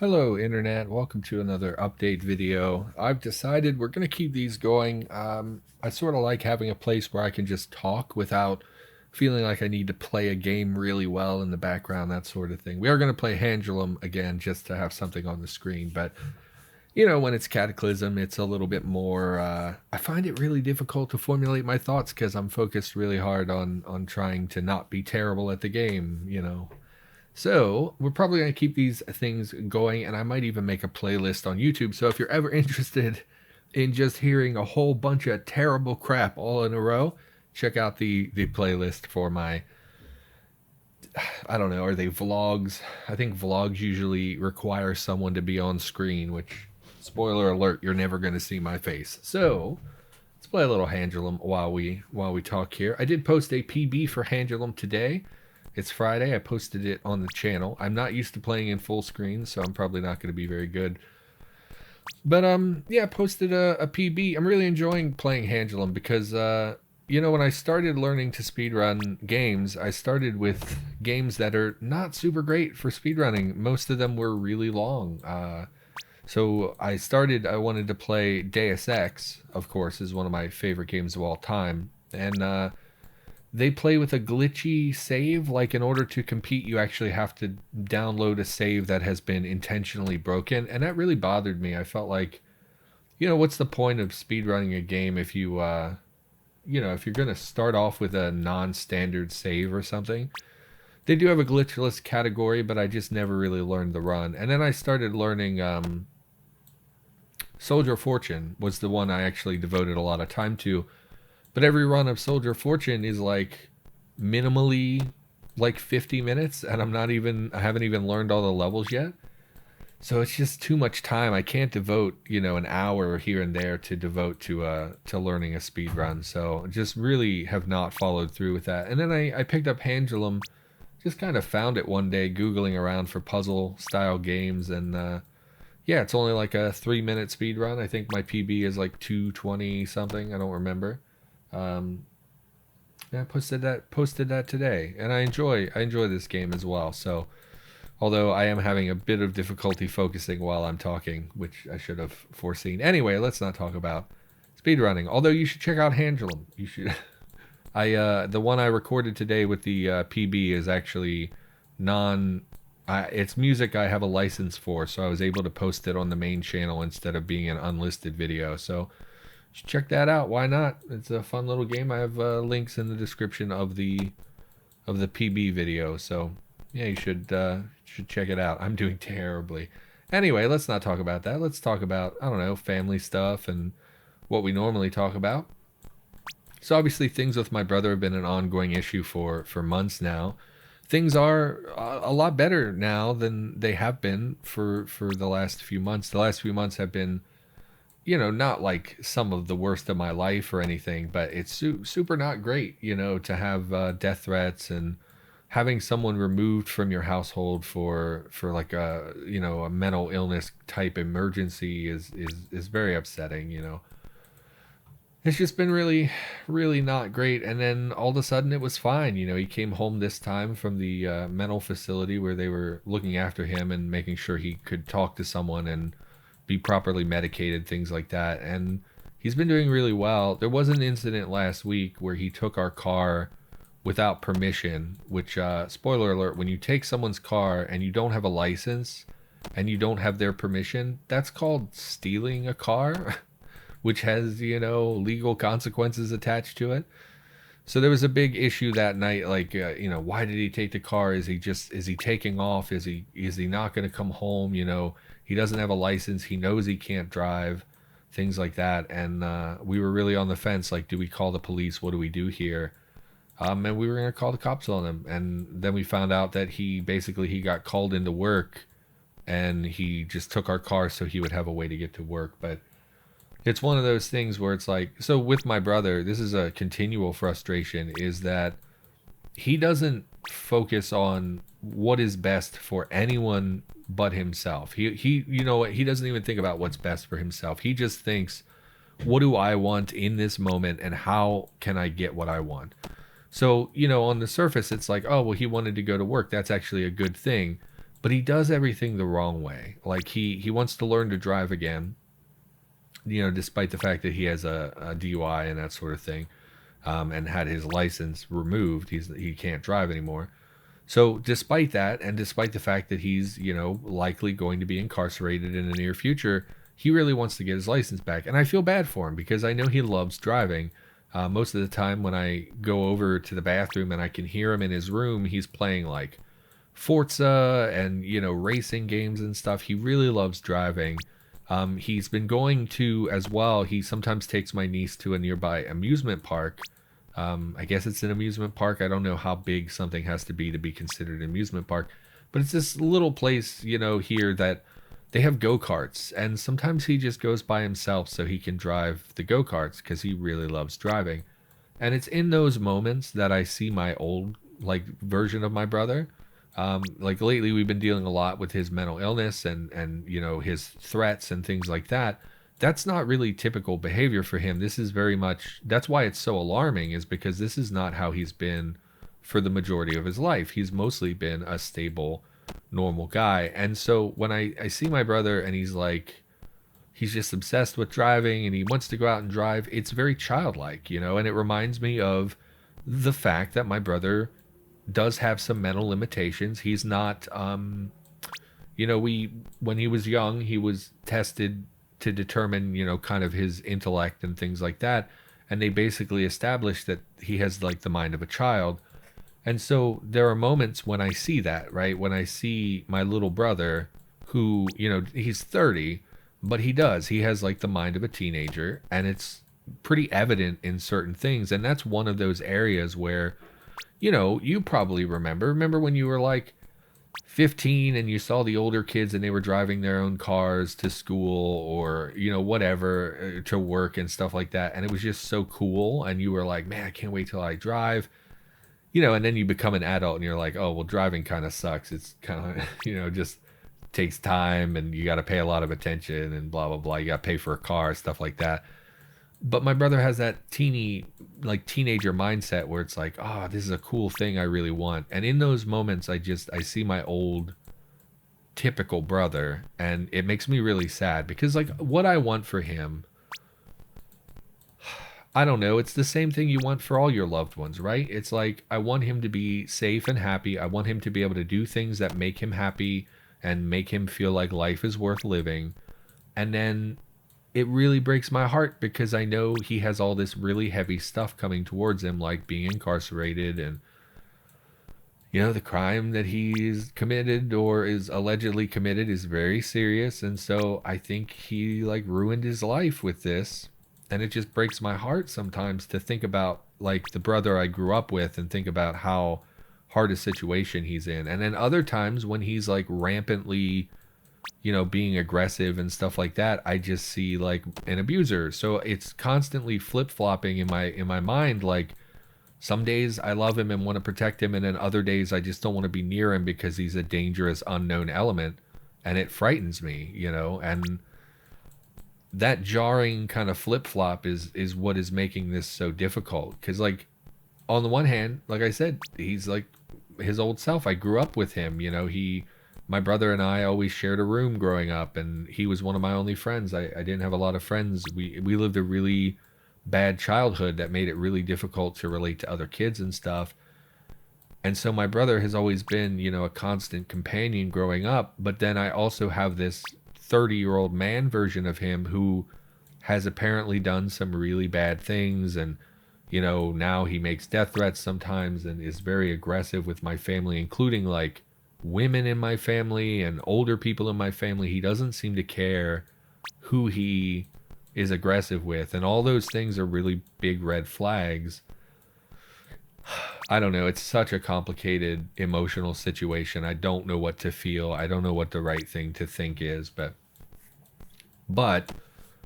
Hello, Internet. Welcome to another update video. I've decided we're going to keep these going. I sort of like having a place where I can just talk without feeling like I need to play a game really well in the background, that sort of thing. We are going to play Handulum again just to have something on the screen, but when it's Cataclysm, it's a little bit more. I find it really difficult to formulate my thoughts because I'm focused really hard on trying to not be terrible at the game. So we're probably going to keep these things going, and I might even make a playlist on YouTube. So if you're ever interested in just hearing a whole bunch of terrible crap all in a row, check out the playlist for my, I don't know, are they vlogs? I think vlogs usually require someone to be on screen, which, spoiler alert, you're never going to see my face. So let's play a little Handulum while we talk here. I did post a PB for Handulum today. It's Friday. I posted it on the channel. I'm not used to playing in full screen, so I'm probably not going to be very good. But yeah, I posted a PB. I'm really enjoying playing Handulum because when I started learning to speedrun games, I started with games that are not super great for speedrunning. Most of them were really long. So I wanted to play Deus Ex, of course, is one of my favorite games of all time, and they play with a glitchy save. Like, in order to compete, you actually have to download a save that has been intentionally broken, and that really bothered me. I felt like, what's the point of speedrunning a game if if you're going to start off with a non-standard save or something. They do have a glitchless category, but I just never really learned the run. And then I started learning Soldier of Fortune was the one I actually devoted a lot of time to. But every run of Soldier of Fortune is like minimally like 50 minutes, and I haven't even learned all the levels yet. So it's just too much time. I can't devote, an hour here and there to devote to learning a speed run. So just really have not followed through with that. And then I picked up Handulum, just kind of found it one day Googling around for puzzle style games, and yeah, it's only like a 3-minute speed run. I think my PB is like 220 something. I don't remember. Um, yeah, I posted that today, and I enjoy this game as well. So, although I am having a bit of difficulty focusing while I'm talking, which I should have foreseen. Anyway, let's not talk about speedrunning. Although you should check out Handulum. You should. The one I recorded today with the PB is actually non. It's music I have a license for, so I was able to post it on the main channel instead of being an unlisted video. So check that out. Why not? It's a fun little game. I have links in the description of the PB video. So yeah, you should check it out. I'm doing terribly. Anyway, let's not talk about that. Let's talk about, I don't know, family stuff and what we normally talk about. So obviously things with my brother have been an ongoing issue for months now. Things are a lot better now than they have been for the last few months. The last few months have been, not like some of the worst of my life or anything, but it's super not great, to have death threats and having someone removed from your household for like a mental illness type emergency is very upsetting. It's just been really, really not great. And then all of a sudden it was fine. He came home this time from the mental facility where they were looking after him and making sure he could talk to someone and be properly medicated, things like that. And he's been doing really well. There was an incident last week where he took our car without permission, which, spoiler alert, when you take someone's car and you don't have a license and you don't have their permission, that's called stealing a car, which has, legal consequences attached to it. So there was a big issue that night, like, why did he take the car? Is he taking off? Is he not going to come home? He doesn't have a license. He knows he can't drive, things like that. And we were really on the fence. Like, do we call the police? What do we do here? And we were going to call the cops on him. And then we found out that he got called into work and he just took our car so he would have a way to get to work. But it's one of those things where it's like, so with my brother, this is a continual frustration, is that he doesn't focus on what is best for anyone but himself. He he doesn't even think about what's best for himself. He just thinks, what do I want in this moment and how can I get what I want? So, on the surface it's like, oh, well, he wanted to go to work. That's actually a good thing. but he does everything the wrong way. Like he wants to learn to drive again, despite the fact that he has a DUI and that sort of thing, and had his license removed. He can't drive anymore. So despite that, and despite the fact that he's, likely going to be incarcerated in the near future, he really wants to get his license back. And I feel bad for him because I know he loves driving. Most of the time when I go over to the bathroom and I can hear him in his room, he's playing like Forza and, racing games and stuff. He really loves driving. He's been going to, as well, he sometimes takes my niece to a nearby amusement park. I guess it's an amusement park. I don't know how big something has to be considered an amusement park, but it's this little place, here that they have go-karts, and sometimes he just goes by himself so he can drive the go-karts because he really loves driving. And it's in those moments that I see my old, like, version of my brother. Like lately we've been dealing a lot with his mental illness and his threats and things like that. That's not really typical behavior for him. This is very much, that's why it's so alarming, is because this is not how he's been for the majority of his life. He's mostly been a stable, normal guy. And so when I see my brother and he's like, he's just obsessed with driving and he wants to go out and drive, it's very childlike, and it reminds me of the fact that my brother does have some mental limitations. He's not, when he was young, he was tested to determine, kind of his intellect and things like that. And they basically established that he has like the mind of a child. And so there are moments when I see that, right? When I see my little brother who, he's 30, but he has like the mind of a teenager, and it's pretty evident in certain things. And that's one of those areas where, you probably remember when you were like 15 and you saw the older kids and they were driving their own cars to school or, whatever, to work and stuff like that. And it was just so cool. And you were like, man, I can't wait till I drive, and then you become an adult and you're like, oh, well, driving kind of sucks. It's kind of, just takes time and you got to pay a lot of attention and blah, blah, blah. You got to pay for a car, stuff like that. But my brother has that teenager mindset where it's like, oh, this is a cool thing I really want. And in those moments, I see my old typical brother, and it makes me really sad because like what I want for him, I don't know, it's the same thing you want for all your loved ones, right? It's like, I want him to be safe and happy. I want him to be able to do things that make him happy and make him feel like life is worth living. And then it really breaks my heart because I know he has all this really heavy stuff coming towards him, like being incarcerated and, the crime that he's committed or is allegedly committed is very serious. And so I think he like ruined his life with this. And it just breaks my heart sometimes to think about like the brother I grew up with and think about how hard a situation he's in. And then other times when he's like rampantly, being aggressive and stuff like that, I just see like an abuser. So it's constantly flip-flopping in my mind. Like some days I love him and want to protect him, and then other days I just don't want to be near him because he's a dangerous unknown element, and it frightens me, and that jarring kind of flip-flop is what is making this so difficult. Because like on the one hand, like I said, he's like his old self. I grew up with him, my brother and I always shared a room growing up, and he was one of my only friends. I didn't have a lot of friends. We lived a really bad childhood that made it really difficult to relate to other kids and stuff. And so my brother has always been, a constant companion growing up. But then I also have this 30-year-old man version of him who has apparently done some really bad things. And, now he makes death threats sometimes and is very aggressive with my family, including like women in my family and older people in my family. He doesn't seem to care who he is aggressive with, and all those things are really big red flags. I don't know, it's such a complicated emotional situation. I don't know what to feel. I don't know what the right thing to think is, but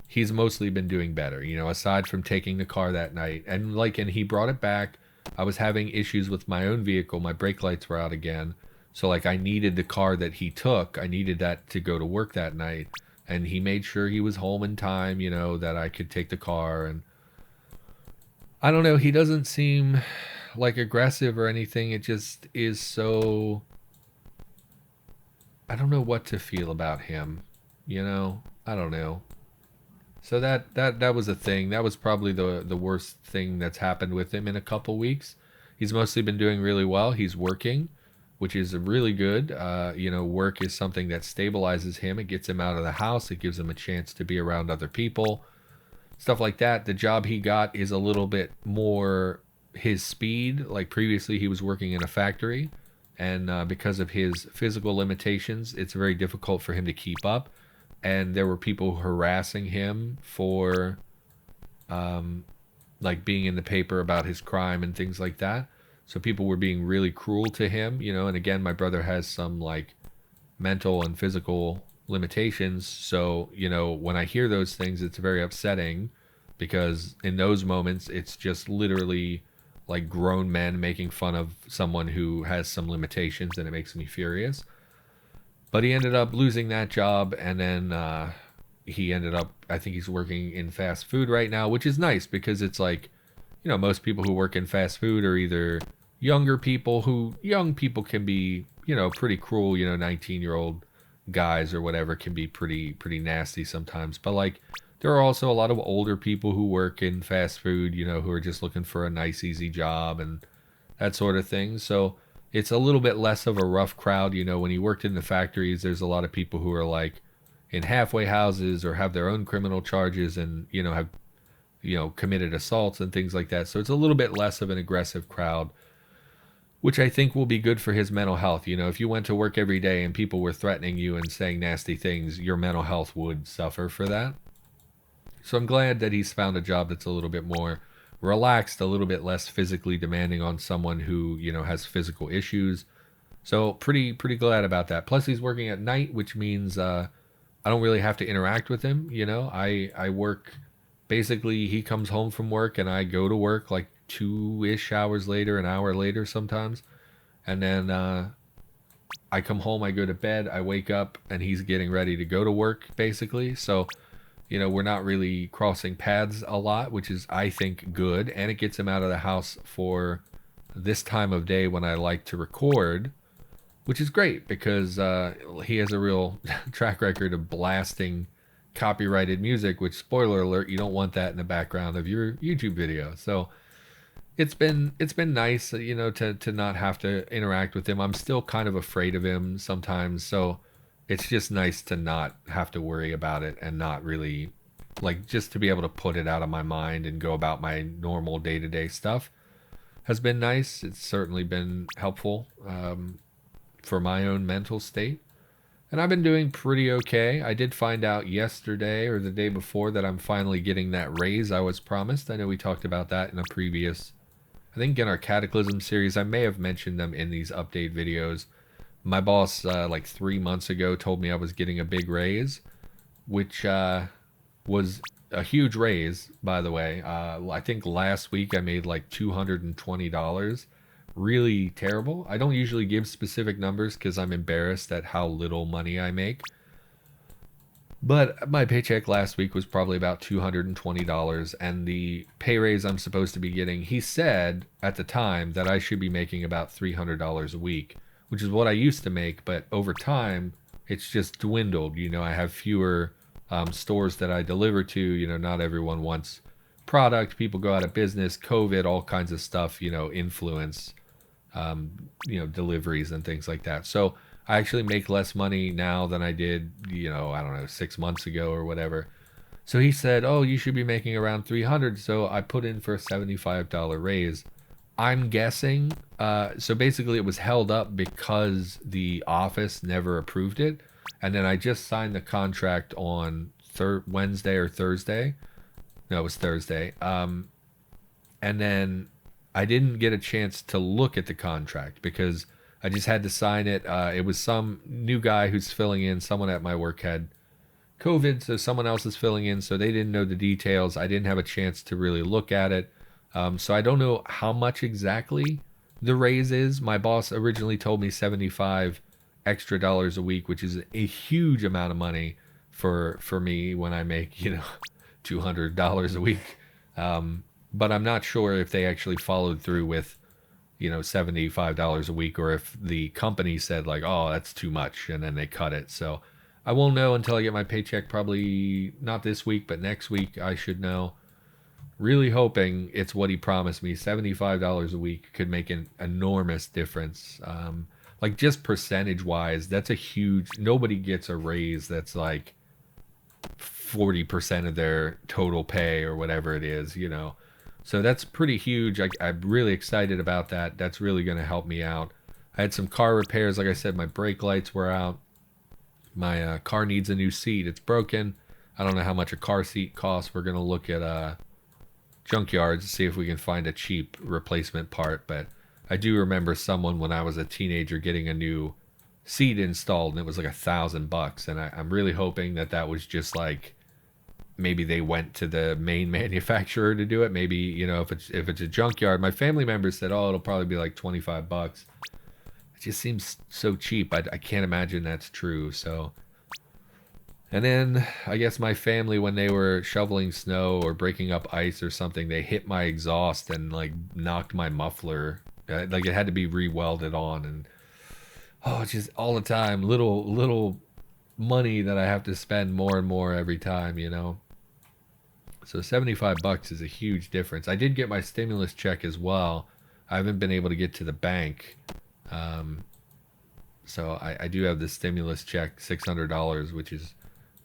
he's mostly been doing better, aside from taking the car that night. And he brought it back. I was having issues with my own vehicle. My brake lights were out again. So like I needed the car that he took. I needed that to go to work that night. And he made sure he was home in time, that I could take the car. And I don't know, he doesn't seem like aggressive or anything. It just is so I don't know what to feel about him. I don't know. So that was a thing. That was probably the worst thing that's happened with him in a couple weeks. He's mostly been doing really well. He's working, which is really good. Work is something that stabilizes him. It gets him out of the house. It gives him a chance to be around other people, stuff like that. The job he got is a little bit more his speed. Like previously, he was working in a factory, and because of his physical limitations, it's very difficult for him to keep up. And there were people harassing him for like being in the paper about his crime and things like that. So people were being really cruel to him, and again, my brother has some like mental and physical limitations. So, when I hear those things, it's very upsetting because in those moments, it's just literally like grown men making fun of someone who has some limitations, and it makes me furious. But he ended up losing that job, and then he ended up, I think he's working in fast food right now, which is nice because it's like, most people who work in fast food are either young people can be, pretty cruel, 19-year-old guys or whatever can be pretty nasty sometimes. But like, there are also a lot of older people who work in fast food, who are just looking for a nice, easy job and that sort of thing. So it's a little bit less of a rough crowd. When he worked in the factories, there's a lot of people who are like in halfway houses or have their own criminal charges and, have, committed assaults and things like that. So it's a little bit less of an aggressive crowd, which I think will be good for his mental health. If you went to work every day and people were threatening you and saying nasty things, your mental health would suffer for that. So I'm glad that he's found a job that's a little bit more relaxed, a little bit less physically demanding on someone who, has physical issues. So pretty glad about that. Plus he's working at night, which means I don't really have to interact with him. I work, basically he comes home from work and I go to work like 2-ish hours later, an hour later sometimes. And then I come home, I go to bed, I wake up and he's getting ready to go to work basically. So we're not really crossing paths a lot, which is, I think, good. And it gets him out of the house for this time of day when I like to record, which is great because he has a real track record of blasting copyrighted music, which, spoiler alert, you don't want that in the background of your YouTube video. So it's been nice, to not have to interact with him. I'm still kind of afraid of him sometimes, so it's just nice to not have to worry about it and not really, like, just to be able to put it out of my mind and go about my normal day-to-day stuff has been nice. It's certainly been helpful for my own mental state. And I've been doing pretty okay. I did find out yesterday or the day before that I'm finally getting that raise I was promised. I know we talked about that in a previous, I think in our Cataclysm series. I may have mentioned them in these update videos. My boss, like 3 months ago, told me I was getting a big raise, which was a huge raise, by the way. I think last week I made like $220. Really terrible. I don't usually give specific numbers because I'm embarrassed at how little money I make. But my paycheck last week was probably about $220, and the pay raise I'm supposed to be getting, he said at the time that I should be making about $300 a week, which is what I used to make, but over time, it's just dwindled. I have fewer stores that I deliver to. Not everyone wants product. People go out of business, COVID, all kinds of stuff, influence, deliveries and things like that. So I actually make less money now than I did, I don't know, 6 months ago or whatever. So he said, oh, you should be making around 300. So I put in for a $75 raise. I'm guessing, so basically it was held up because the office never approved it. And then I just signed the contract on Wednesday or Thursday. No, it was Thursday. And then I didn't get a chance to look at the contract because I just had to sign it. It was some new guy who's filling in. Someone at my work had COVID, so someone else is filling in. So they didn't know the details. I didn't have a chance to really look at it. So I don't know how much exactly the raise is. My boss originally told me 75 extra dollars a week, which is a huge amount of money for me when I make, $200 a week. But I'm not sure if they actually followed through with $75 a week, or if the company said like, oh, that's too much, and then they cut it. So I won't know until I get my paycheck, probably not this week, but next week I should know. Really hoping it's what he promised me. $75 a week could make an enormous difference. Like just percentage wise, that's a huge, nobody gets a raise that's like 40% of their total pay or whatever it is. So that's pretty huge. I'm really excited about that. That's really going to help me out. I had some car repairs. Like I said, my brake lights were out. My car needs a new seat. It's broken. I don't know how much a car seat costs. We're going to look at junkyards to see if we can find a cheap replacement part. But I do remember someone when I was a teenager getting a new seat installed, and it was like $1,000. And I'm really hoping that was just like, maybe they went to the main manufacturer to do it. Maybe, if it's a junkyard. My family members said, oh, it'll probably be like $25. It just seems so cheap. I can't imagine that's true. So, and then I guess my family, when they were shoveling snow or breaking up ice or something, they hit my exhaust and like knocked my muffler. Like it had to be re-welded on, and just all the time, little money that I have to spend more and more every time. So $75 is a huge difference. I did get my stimulus check as well. I haven't been able to get to the bank. So I do have the stimulus check, $600, which is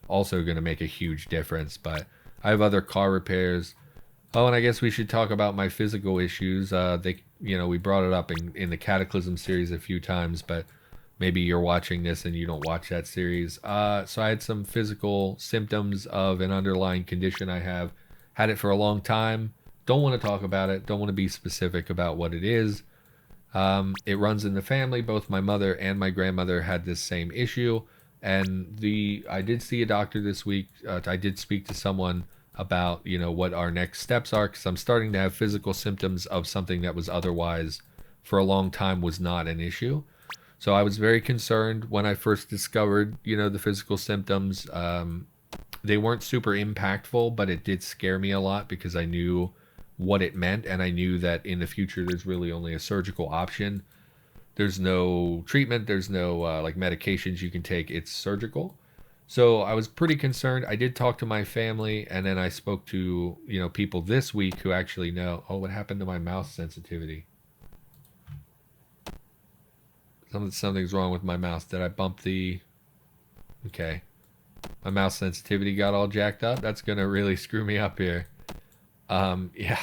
also going to make a huge difference. But I have other car repairs. Oh, and I guess we should talk about my physical issues. We brought it up in the Cataclysm series a few times, but maybe you're watching this and you don't watch that series. So I had some physical symptoms of an underlying condition I have. Had it for a long time. Don't want to talk about it. Don't want to be specific about what it is. It runs in the family. Both my mother and my grandmother had this same issue. And I did see a doctor this week. I did speak to someone about, what our next steps are, because I'm starting to have physical symptoms of something that was otherwise for a long time was not an issue. So I was very concerned when I first discovered, the physical symptoms. They weren't super impactful, but it did scare me a lot because I knew what it meant, and I knew that in the future there's really only a surgical option. There's no treatment, there's no like medications you can take. It's surgical. So I was pretty concerned. I did talk to my family, and then I spoke to people this week who actually know. Oh, what happened to my mouse sensitivity? Something's wrong with my mouse. Did I bump the... Okay. My mouse sensitivity got all jacked up. That's going to really screw me up here. Yeah.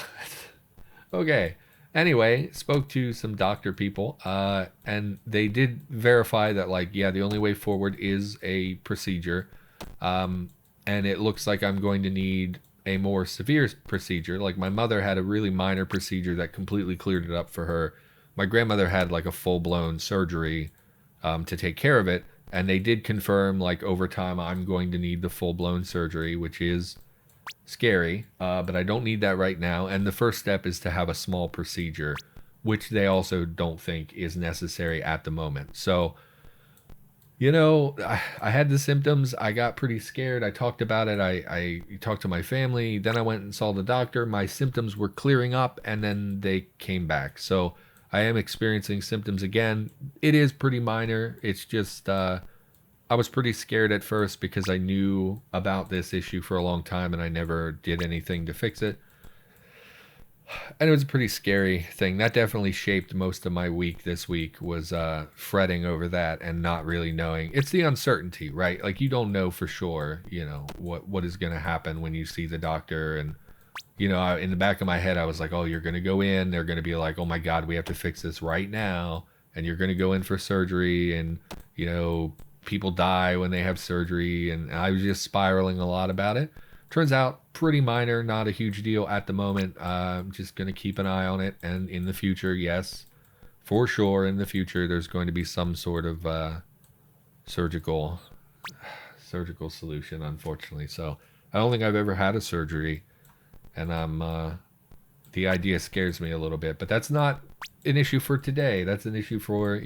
Okay. Anyway, spoke to some doctor people, and they did verify that, the only way forward is a procedure. And it looks like I'm going to need a more severe procedure. Like, my mother had a really minor procedure that completely cleared it up for her. My grandmother had like a full-blown surgery to take care of it. And they did confirm, over time, I'm going to need the full-blown surgery, which is scary, but I don't need that right now. And the first step is to have a small procedure, which they also don't think is necessary at the moment. So, I had the symptoms. I got pretty scared. I talked about it. I talked to my family. Then I went and saw the doctor. My symptoms were clearing up, and then they came back. So I am experiencing symptoms again. It is pretty minor. It's just, I was pretty scared at first because I knew about this issue for a long time and I never did anything to fix it. And it was a pretty scary thing. That definitely shaped most of my week this week, was fretting over that and not really knowing. It's the uncertainty, right? Like, you don't know for sure, what is going to happen when you see the doctor. And in the back of my head, I was like, oh, you're going to go in. They're going to be like, oh, my God, we have to fix this right now. And you're going to go in for surgery. And, people die when they have surgery. And I was just spiraling a lot about it. Turns out pretty minor, not a huge deal at the moment. I'm just going to keep an eye on it. And in the future, yes, for sure, in the future, there's going to be some sort of surgical solution, unfortunately. So I don't think I've ever had a surgery. And the idea scares me a little bit, but that's not an issue for today. That's an issue for,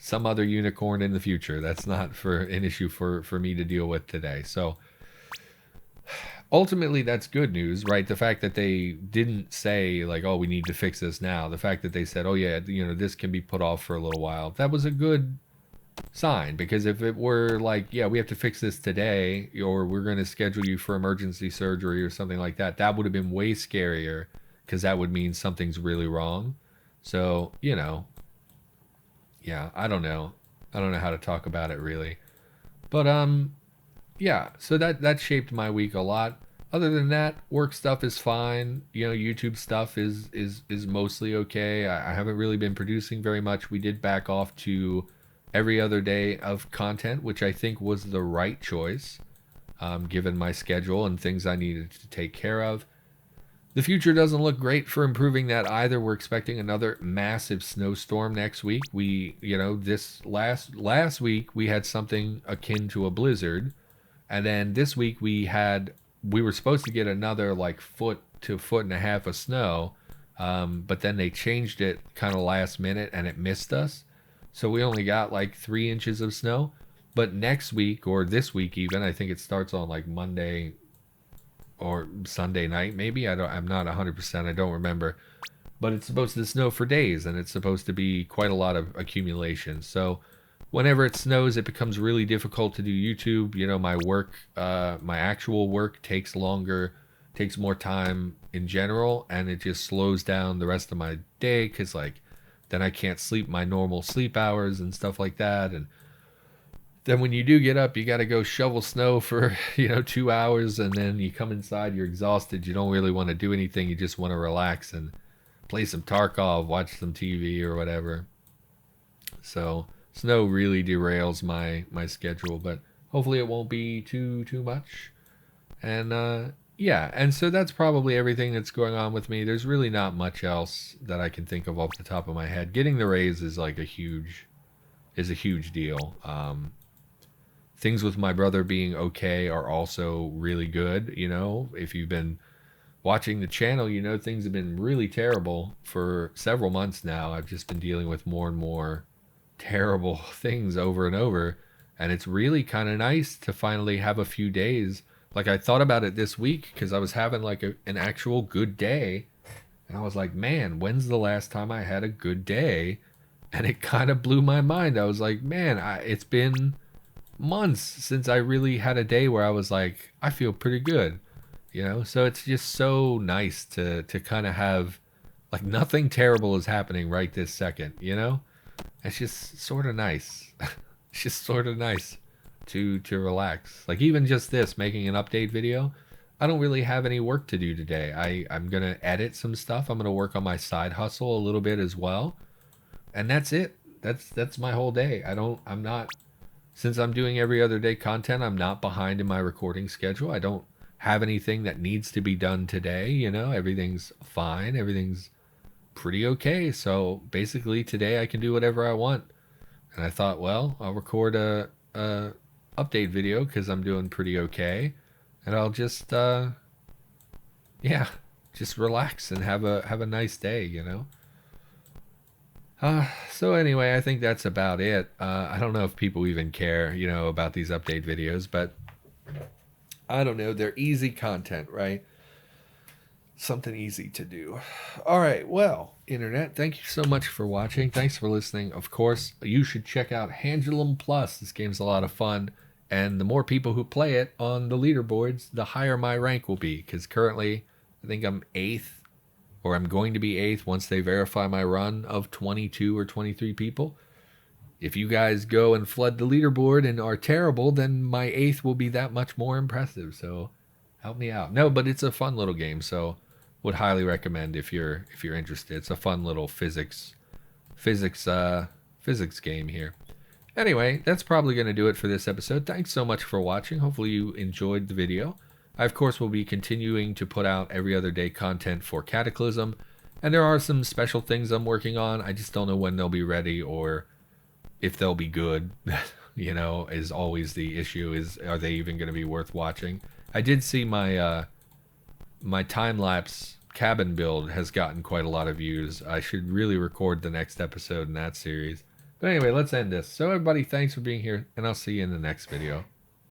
some other unicorn in the future. That's not for an issue for me to deal with today. So ultimately that's good news, right? The fact that they didn't say like, oh, we need to fix this now. The fact that they said, oh yeah, this can be put off for a little while. That was a good sign, because if it were like, yeah, we have to fix this today, or we're going to schedule you for emergency surgery or something like that, that would have been way scarier, because that would mean something's really wrong. So, yeah, I don't know. I don't know how to talk about it really. But yeah, so that shaped my week a lot. Other than that, work stuff is fine. YouTube stuff is mostly okay. I haven't really been producing very much. We did back off to every other day of content, which I think was the right choice, given my schedule and things I needed to take care of. The future doesn't look great for improving that either. We're expecting another massive snowstorm next week. This last week we had something akin to a blizzard, and then this week we were supposed to get another like foot to foot and a half of snow, but then they changed it kind of last minute and it missed us. So we only got like 3 inches of snow. But next week, or this week even, I think it starts on like Monday or Sunday night maybe. I'm not 100%, I don't remember. But it's supposed to snow for days, and it's supposed to be quite a lot of accumulation. So whenever it snows, it becomes really difficult to do YouTube. My work, my actual work takes longer, takes more time in general, and it just slows down the rest of my day, because like then I can't sleep my normal sleep hours and stuff like that. And then when you do get up, you got to go shovel snow for 2 hours, and then you come inside, you're exhausted, you don't really want to do anything, you just want to relax and play some Tarkov, watch some TV or whatever. So snow really derails my schedule, but hopefully it won't be too much. And yeah, and so that's probably everything that's going on with me. There's really not much else that I can think of off the top of my head. Getting the raise is like a huge deal. Things with my brother being okay are also really good. If you've been watching the channel, things have been really terrible for several months now. I've just been dealing with more and more terrible things over and over, and it's really kind of nice to finally have a few days. Like, I thought about it this week because I was having like an actual good day, and I was like, man, when's the last time I had a good day? And it kind of blew my mind. I was like, man, it's been months since I really had a day where I was like, I feel pretty good. So it's just so nice to kind of have, like, nothing terrible is happening right this second. It's just sort of nice. It's just sort of nice to relax. Like, even just this, making an update video, I don't really have any work to do today. I'm gonna edit some stuff. I'm gonna work on my side hustle a little bit as well, and that's it. That's my whole day. I'm not, since I'm doing every other day content, I'm not behind in my recording schedule. I don't have anything that needs to be done today. Everything's fine, everything's pretty okay. So basically today I can do whatever I want. And I thought, well, I'll record a update video because I'm doing pretty okay, and I'll just just relax and have a nice day. So anyway, I think that's about it. I don't know if people even care, about these update videos, but I don't know. They're easy content, right? Something easy to do. All right, well, internet, thank you so much for watching. Thanks for listening. Of course, you should check out Handulum Plus. This game's a lot of fun, and the more people who play it on the leaderboards, the higher my rank will be, because currently I think I'm 8th, or I'm going to be 8th once they verify my run of 22 or 23 people. If you guys go and flood the leaderboard and are terrible, then my 8th will be that much more impressive. So help me out. No, but it's a fun little game, so would highly recommend if you're interested. It's a fun little physics game here. Anyway, that's probably going to do it for this episode. Thanks so much for watching. Hopefully you enjoyed the video. I, of course, will be continuing to put out every other day content for Cataclysm, and there are some special things I'm working on. I just don't know when they'll be ready or if they'll be good. Is always the issue, is are they even going to be worth watching? I did see my my time-lapse cabin build has gotten quite a lot of views. I should really record the next episode in that series. But anyway, let's end this. So everybody, thanks for being here, and I'll see you in the next video.